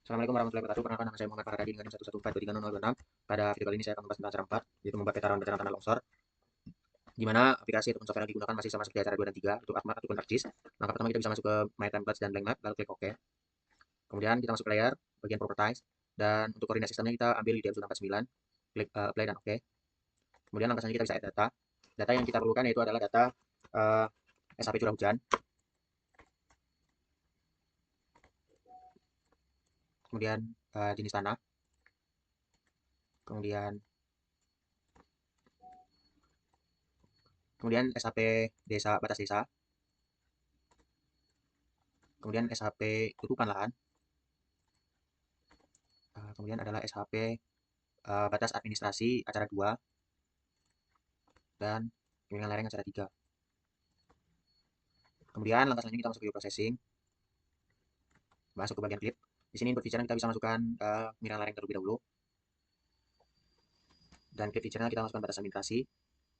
Assalamualaikum warahmatullahi wabarakatuh. Perkenalkan, nama saya Muhammad Faradadi dengan NIM 114230026. Pada video kali ini saya akan membahas tentang cara 4, yaitu membuat peta rawan bencana tanah longsor, di mana aplikasi ataupun software yang digunakan masih sama seperti cara 2 dan 3, untuk Artmap ataupun ArcGIS. Langkah pertama kita bisa masuk ke My Templates dan Blank Map, lalu klik OK. Kemudian kita masuk ke layer, bagian Properties, dan untuk koordinat sistemnya kita ambil di DM49, klik Apply dan OK. Kemudian langkah selanjutnya kita bisa add data. Data yang kita perlukan yaitu adalah data SHP curah hujan, kemudian jenis tanah, kemudian SHP desa, batas desa, kemudian SHP tutupan lahan, kemudian adalah SHP batas administrasi acara 2, dan pemilihan lereng acara 3. Kemudian langkah selanjutnya kita masuk ke bioprocessing, masuk ke bagian clip. Di sini input feature kita bisa masukkan pemilihan lereng terlebih dahulu, dan clip feature kita masukkan batas administrasi.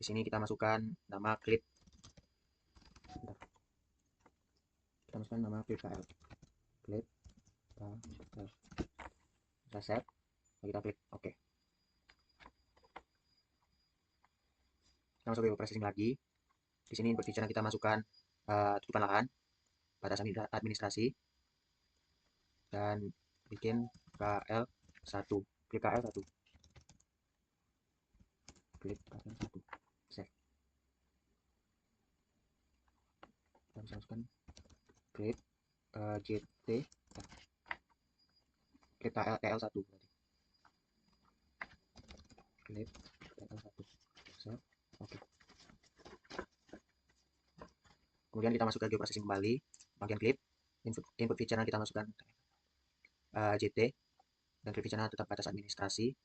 Di sini kita masukkan nama clip, kita masukkan nama clip KL, clip KL. Kita save, kita klik OK. Kita masuk ke bioprocessing lagi. Di sini input feature kita masukkan tutupan lahan, batas administrasi, dan bikin KL1, klik KL1, klik KL1, save. Kita bisa masukkan klik JT, klik TL1 berarti, klik TL1, save, oke. Kemudian kita masuk ke geoprocessing kembali, bagian clip, input feature kita masukkan JT, dan clip feature tetap batas administrasi.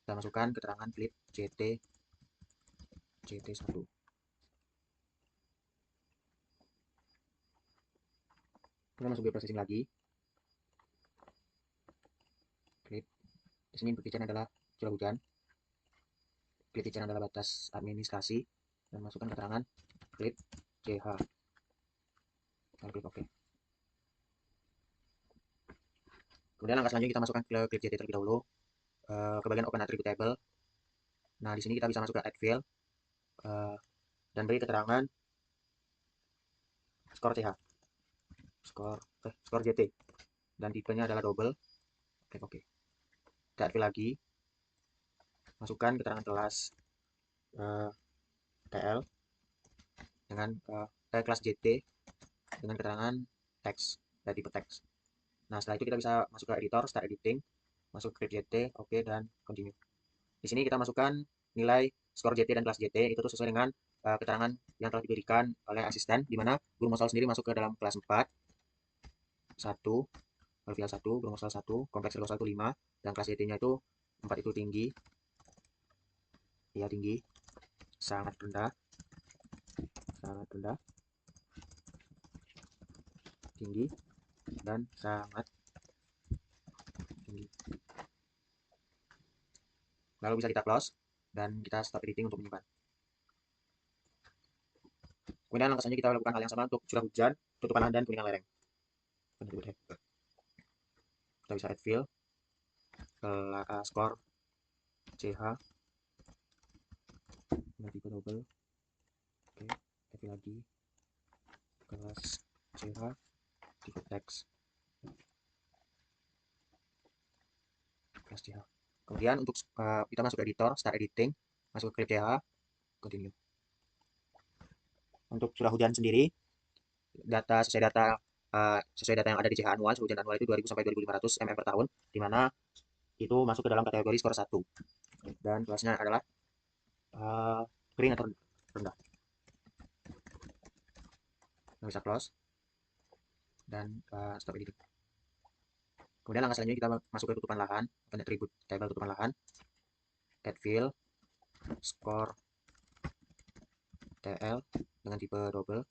Kita masukkan keterangan clip JT1. Kita masuk geoprocessing lagi, clip. Di sini input feature adalah curah hujan, clip feature adalah batas administrasi, dan masukkan keterangan clip CH, dan klik OK. Kemudian langkah selanjutnya kita masukkan ke clip JT terlebih dahulu, ke bagian Open Attribute Table. Nah, di sini kita bisa masuk ke Add Field, dan beri keterangan skor CH, skor JT, dan tipenya adalah double. Klik OK. Kita add field lagi, masukkan keterangan kelas TL dengan kelas JT dengan keterangan teks dari tipe teks. Nah, setelah itu kita bisa masuk ke editor, start editing, masuk ke JT, OK, dan continue. Di sini kita masukkan nilai skor JT dan kelas JT itu sesuai dengan keterangan yang telah diberikan oleh asisten, di mana guru Mosal sendiri masuk ke dalam kelas 4, 1, alveolar 1, guru Mosal 1, kompleks ergo 1, 5, dan kelas JT-nya itu 4 itu tinggi, ya tinggi, sangat rendah, tinggi, dan sangat tinggi. Lalu bisa kita close, dan kita stop editing untuk menyimpan. Kemudian langkah selanjutnya kita lakukan hal yang sama untuk curah hujan, tutupan lahan, dan kuningan lereng. Kita bisa add field, skor CH, nanti ke double, oke, add field lagi, kelas CH, tipe teks, kelas CH. Kemudian untuk kita masuk ke editor, start editing, masuk ke clip CH, continue. Untuk curah hujan sendiri, sesuai data yang ada di CH anual, curah hujan anual itu 2000 sampai 2500 mm per tahun, di mana itu masuk ke dalam kategori skor 1, dan kelasnya adalah kering atau rendah. Kita bisa close, dan stop editing. Kemudian langkah selanjutnya kita masuk ke tutupan lahan, open attribute table tutupan lahan, add field, skor TL dengan tipe double,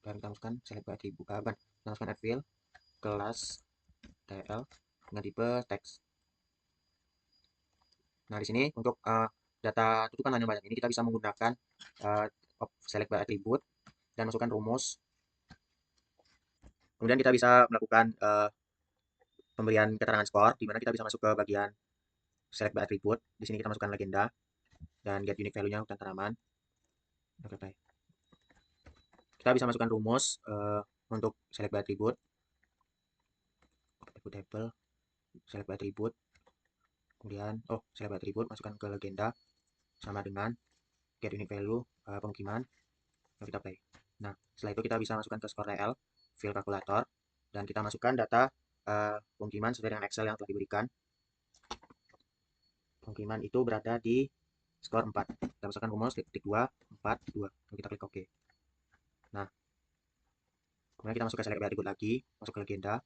dan kita masukkan select by attribute, kita masukkan add field, kelas TL dengan tipe teks. Nah, di sini untuk data tutupan lahan yang banyak ini kita bisa menggunakan select by attribute dan masukkan rumus Kemudian kita bisa melakukan pemberian keterangan skor, di mana kita bisa masuk ke bagian select by attribute. Di sini kita masukkan legenda dan get unique value-nya hutan tanaman. Oke. Kita bisa masukkan rumus untuk select by attribute. Table, select by attribute. Kemudian select by attribute, masukkan ke legenda sama dengan get unique value pemukiman. Kita play. Nah, setelah itu kita bisa masukkan ke skor TL, fill kalkulator, dan kita masukkan data pemukiman sesuai dengan Excel yang telah diberikan. Pemukiman itu berada di skor 4. Kita masukkan rumus titik 2, 4, 2. Lalu kita klik OK. Nah, kemudian kita masuk ke select by attribute lagi, masuk ke legenda,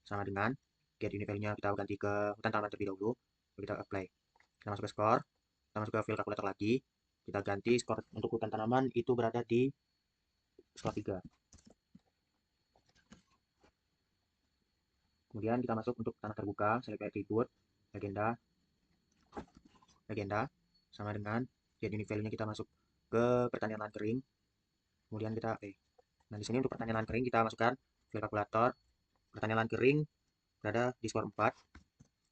sama dengan get unique value-nya kita ganti ke hutan tanaman terlebih dahulu, lalu kita apply. Kita masuk ke skor, kita masuk ke fill kalkulator lagi, kita ganti skor untuk hutan tanaman itu berada di skor 3. Kemudian kita masuk untuk tanah terbuka, select by attribute, legenda, sama dengan get unique value-nya kita masuk ke pertanian lahan kering. Kemudian kita nah di sini untuk pertanian lahan kering kita masukkan fill kalkulator, pertanian lahan kering berada di skor 4.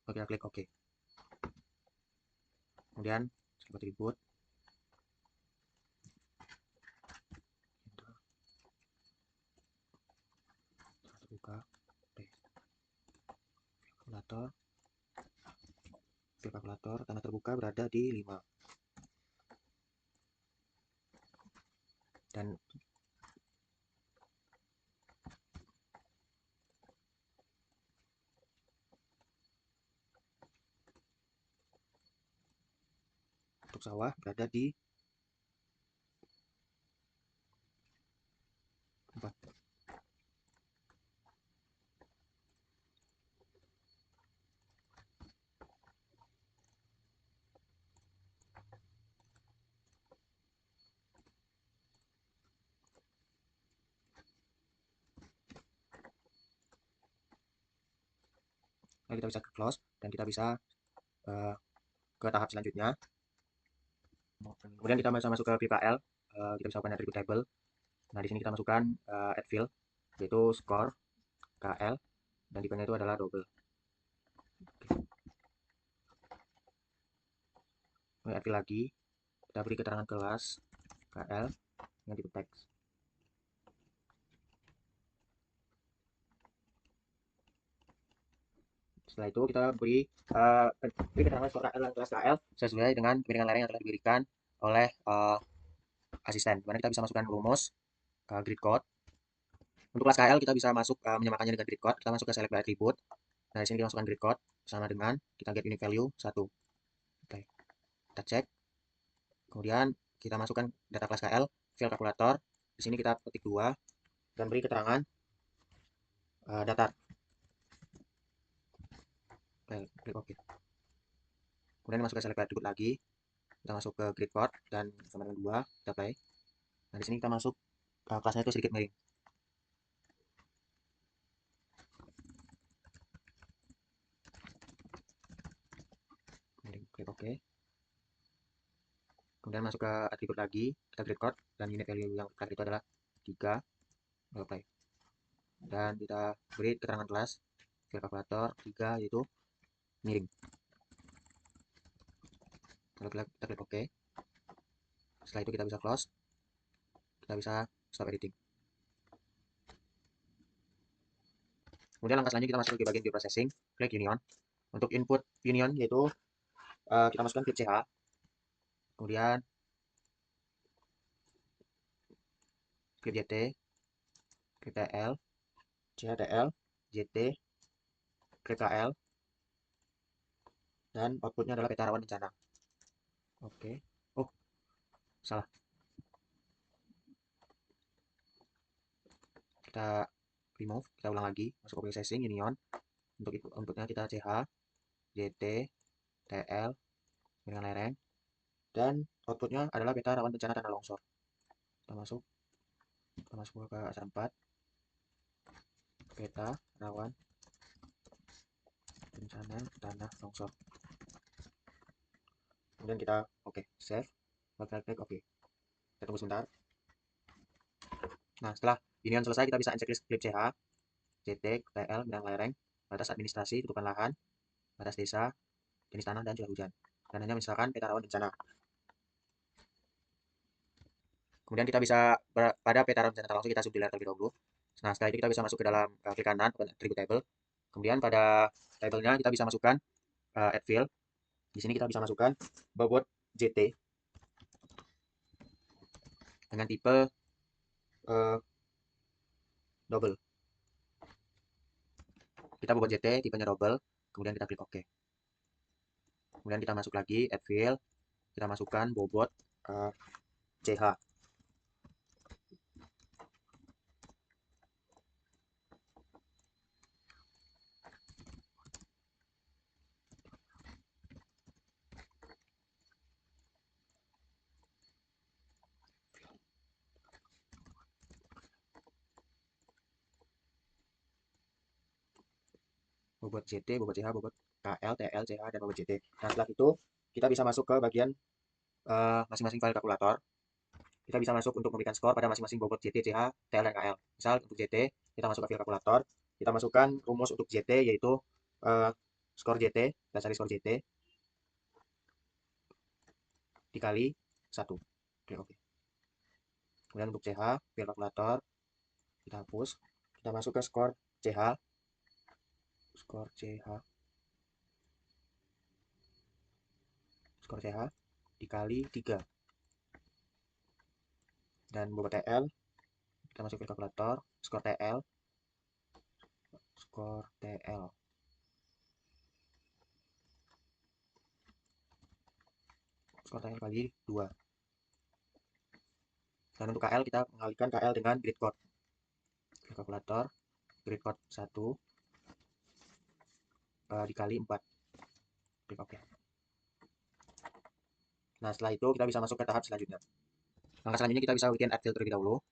Lalu kita klik OK. Kemudian select by attribute, terbuka, kalkulator, tanah terbuka berada di 5. Dan untuk sawah berada di 4. Lalu kita bisa ke close dan kita bisa ke tahap selanjutnya. Kemudian kita bisa masuk ke VKL, kita bisa open attribute table. Nah, di sini kita masukkan add field, yaitu score KL, dan tipenya itu adalah double. Kemudian add field lagi, kita beri keterangan kelas KL dengan tipe teks. Setelah itu kita beri keterangan skor KL dan kelas KL sesuai dengan pemilihan lereng yang telah diberikan oleh asisten. Dimana kita bisa masukkan rumus grid code. Untuk kelas KL kita bisa masuk menyamakannya dengan grid code. Kita masuk ke select by attribute. Nah, di sini kita masukkan grid code sama dengan kita get unique value 1. Oke. Kita cek. Kemudian kita masukkan data kelas KL, fill kalkulator. Di sini kita ketik 2 dan beri keterangan datar. Oke, klik OK. Kemudian masuk ke select by attribute lagi. Kita masuk ke grid code dan sama dengan 2, kita play. Nah, di sini kita masuk kelasnya itu sedikit miring. Klik OK. Kemudian masuk ke atribut lagi, kita grid code dan unit value yang kelas itu adalah 3. Apply. Dan kita beri keterangan kelas fill kalkulator 3 yaitu miring. Lalu kita klik OK. Setelah itu kita bisa close, kita bisa stop editing. Kemudian langkah selanjutnya kita masuk ke bagian bioprocessing, klik union. Untuk input union yaitu kita masukkan klik CH, kemudian klik JT, klik TL, CHTL, JT, klik KL, dan outputnya adalah peta rawan bencana. Oke. Oh, salah. Kita remove, kita ulang lagi, masuk ke processing union. Untuk inputnya kita CH, JT, TL, dengan lereng, dan outputnya adalah peta rawan bencana tanah longsor. Kita masuk ke asal 4, peta rawan bencana tanah longsor. Kemudian kita save, kita klik OK. Kita tunggu sebentar. Nah, setelah Ini yang selesai, kita bisa checklist klip CH, CT, TL, bidang lereng, batas administrasi, tutupan lahan, batas desa, jenis tanah, dan curah hujan. Dan hanya misalkan peta rawan bencana. Kemudian kita bisa pada peta rawan bencana langsung kita subdilate terlebih dahulu. Nah, setelah itu kita bisa masuk ke dalam klik kanan, attribute table. Kemudian pada tabelnya kita bisa masukkan add field. Di sini kita bisa masukkan bobot JT dengan tipe double. Kita bobot JT tipenya double, kemudian kita klik OK. Kemudian kita masuk lagi add field, kita masukkan bobot CH. Bobot JT, bobot CH, bobot KL, TL, CH, dan bobot JT. Nah, setelah itu kita bisa masuk ke bagian masing-masing file kalkulator. Kita bisa masuk untuk memberikan skor pada masing-masing bobot JT, CH, TL, dan KL. Misal untuk JT, kita masuk ke file kalkulator, kita masukkan rumus untuk JT, yaitu skor JT, kita cari skor JT, dikali 1. Klik OK. Kemudian untuk CH, file kalkulator, kita hapus, kita masuk ke skor CH, skor CH dikali 3. Dan bobot TL, kita masuk ke kalkulator, skor TL kali 2. Dan untuk KL kita mengalihkan KL dengan grid code. Kalkulator, grid code 1 dikali 4. Klik OK. Nah, setelah itu kita bisa masuk ke tahap selanjutnya. Langkah selanjutnya kita bisa bikin add field terlebih dahulu.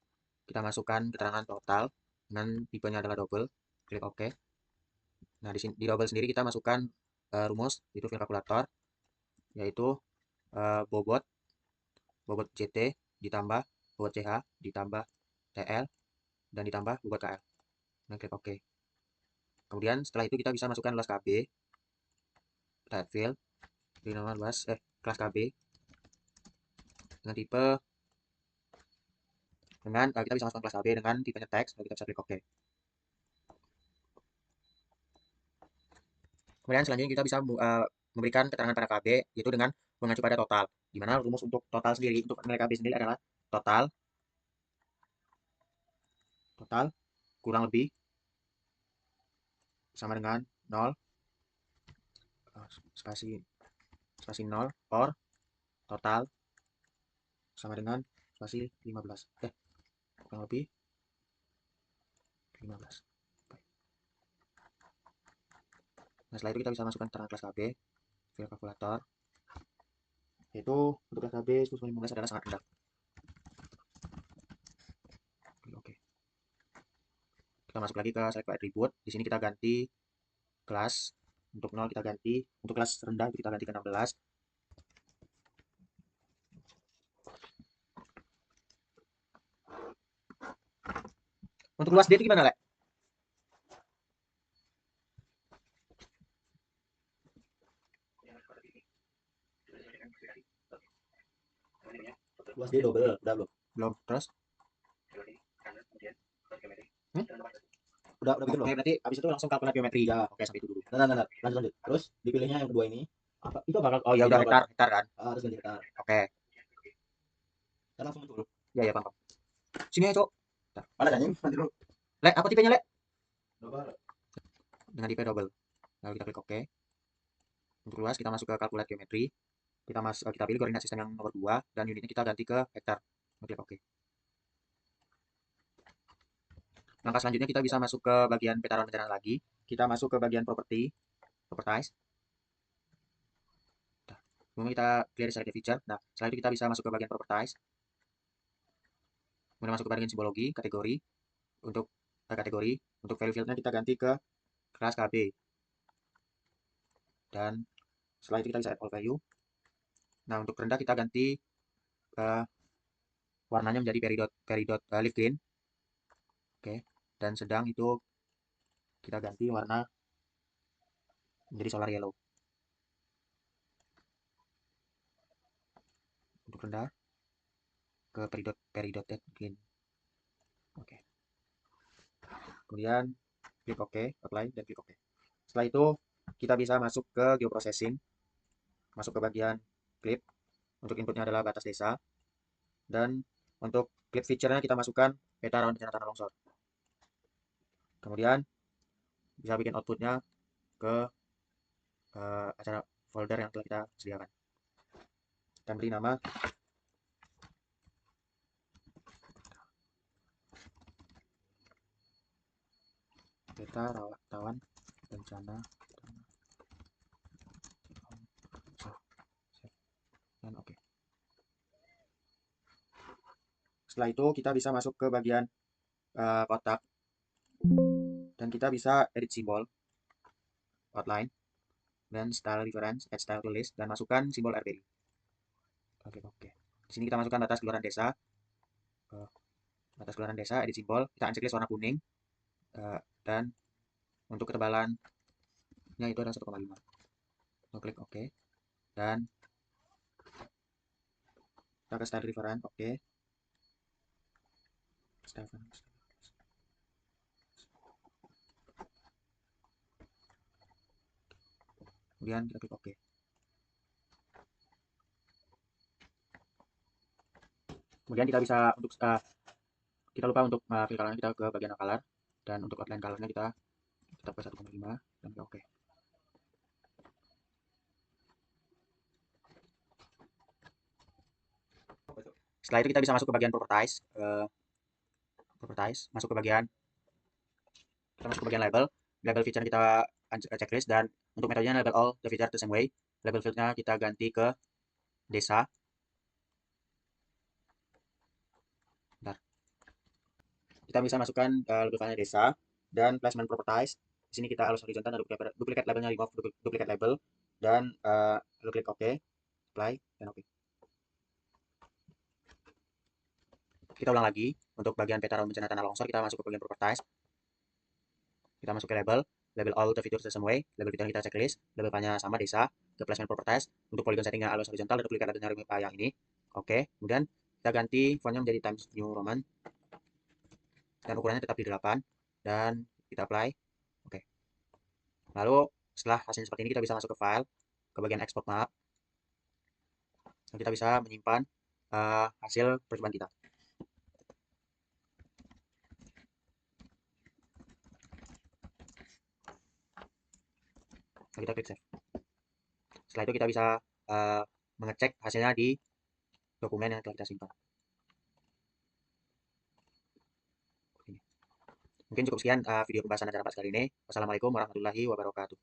Kita masukkan keterangan total dengan tipenya adalah double. Klik OK. Nah, di double sendiri kita masukkan rumus, itu field kalkulator, yaitu bobot JT ditambah bobot CH ditambah TL dan ditambah bobot KL. Nah, klik OK. Kemudian setelah itu kita bisa masukkan luas KB, add field, di nama luas kelas KB dengan tipe kita bisa masukkan kelas KB dengan tipenya teks, lalu kita bisa klik OK. Kemudian selanjutnya kita bisa memberikan keterangan pada KB, yaitu dengan mengacu pada total. Di mana rumus untuk total sendiri, untuk nilai KB sendiri adalah total kurang lebih sama dengan 0 spasi 0 or total sama dengan spasi 15. Kurang lebih 15. Nah, setelah itu kita bisa masukkan keterangan kelas KB, file kalkulator, yaitu untuk kelas KB 1015 adalah sangat rendah. Oke. Kita masuk lagi ke select attribute. Di sini kita ganti kelas. Untuk 0 kita ganti, untuk kelas rendah kita ganti ke 16. Untuk luas D itu gimana, Le? Luas dia double, udah belum? Belum. Terus? Udah bikin Oke, belum? berarti habis itu langsung kalkulasi geometri. Ya. Oke, sampai itu dulu. Nah, lanjut. Terus dipilihnya yang kedua ini. Apa? Itu apa? Oh ya udah hektar kan? Harus ganti hektar. Oke. Kita langsung dulu. Ya ya paham. Sini ya, Cok. Mana anjing? Nanti dulu. Le, apa tipenya, Le? Double. Dengan tipe double. Lalu kita klik OK. Untuk luas kita masuk ke kalkulasi geometri. Kita pilih koordinat sistem yang nomor 2 dan unitnya kita ganti ke hektar. Klik OK. Langkah selanjutnya kita bisa masuk ke bagian peta rawan bencana lagi. Kita masuk ke bagian properties. Kemudian kita clear select feature. Nah, setelah itu kita bisa masuk ke bagian properties. Kemudian masuk ke bagian simbologi, kategori. Untuk kategori, untuk value fieldnya kita ganti ke kelas KB. Dan setelah itu kita bisa add all value. Nah, untuk rendah kita ganti warnanya menjadi peridot leaf green. Oke, dan sedang itu kita ganti warna menjadi solar yellow. Untuk rendah ke peridot green. Oke. Kemudian klik OK, apply dan klik OK. Setelah itu kita bisa masuk ke geoprocessing, masuk ke bagian clip. Untuk inputnya adalah batas desa, dan untuk clip feature-nya kita masukkan peta rawan bencana tanah longsor. Kemudian bisa bikin outputnya ke acara folder yang telah kita sediakan. Dan beri nama peta rawan bencana dan oke. Setelah itu kita bisa masuk ke bagian kotak dan kita bisa edit simbol, outline, dan style reference, add style to list, dan masukkan simbol RDI. Oke. Di sini kita masukkan batas keluaran desa, edit simbol, kita unchecklist warna kuning, dan untuk ketebalannya itu adalah 1,5. Klik OK, dan kita ke style reference, oke. Kemudian kita klik OK. Kemudian kita bisa untuk kita lupa untuk fill colornya, kita ke bagian color, dan untuk outline colornya kita tetap ke 1,5 dan klik OK. Setelah itu kita bisa masuk ke bagian properties, masuk ke bagian label. Label feature kita checklist, dan untuk metodenya label all the feature the same way. Label fieldnya kita ganti ke desa. Bentar. Kita bisa masukkan label filenya desa, dan placement properties. Di sini kita alus horizontal dan duplicate labelnya, remove duplicate label, dan lalu klik OK, apply, dan OK. Kita ulang lagi. Untuk bagian peta rawan bencana tanah longsor, kita masuk ke bagian properties. Kita masuk ke label all the features the same way. Label fitur kita checklist, label filenya sama desa, ke placement properties. Untuk polygon settingnya alus horizontal, dan duplicate labelnya yang ini. Oke, kemudian kita ganti fontnya menjadi Times New Roman, dan ukurannya tetap di 8, dan kita apply. Oke. Lalu setelah hasilnya seperti ini, kita bisa masuk ke file, ke bagian export map, dan kita bisa menyimpan hasil percobaan kita. Nah, kita klik save. Setelah itu kita bisa mengecek hasilnya di dokumen yang telah kita simpan. Mungkin cukup sekian video pembahasan acara Pak kali ini. Wassalamualaikum warahmatullahi wabarakatuh.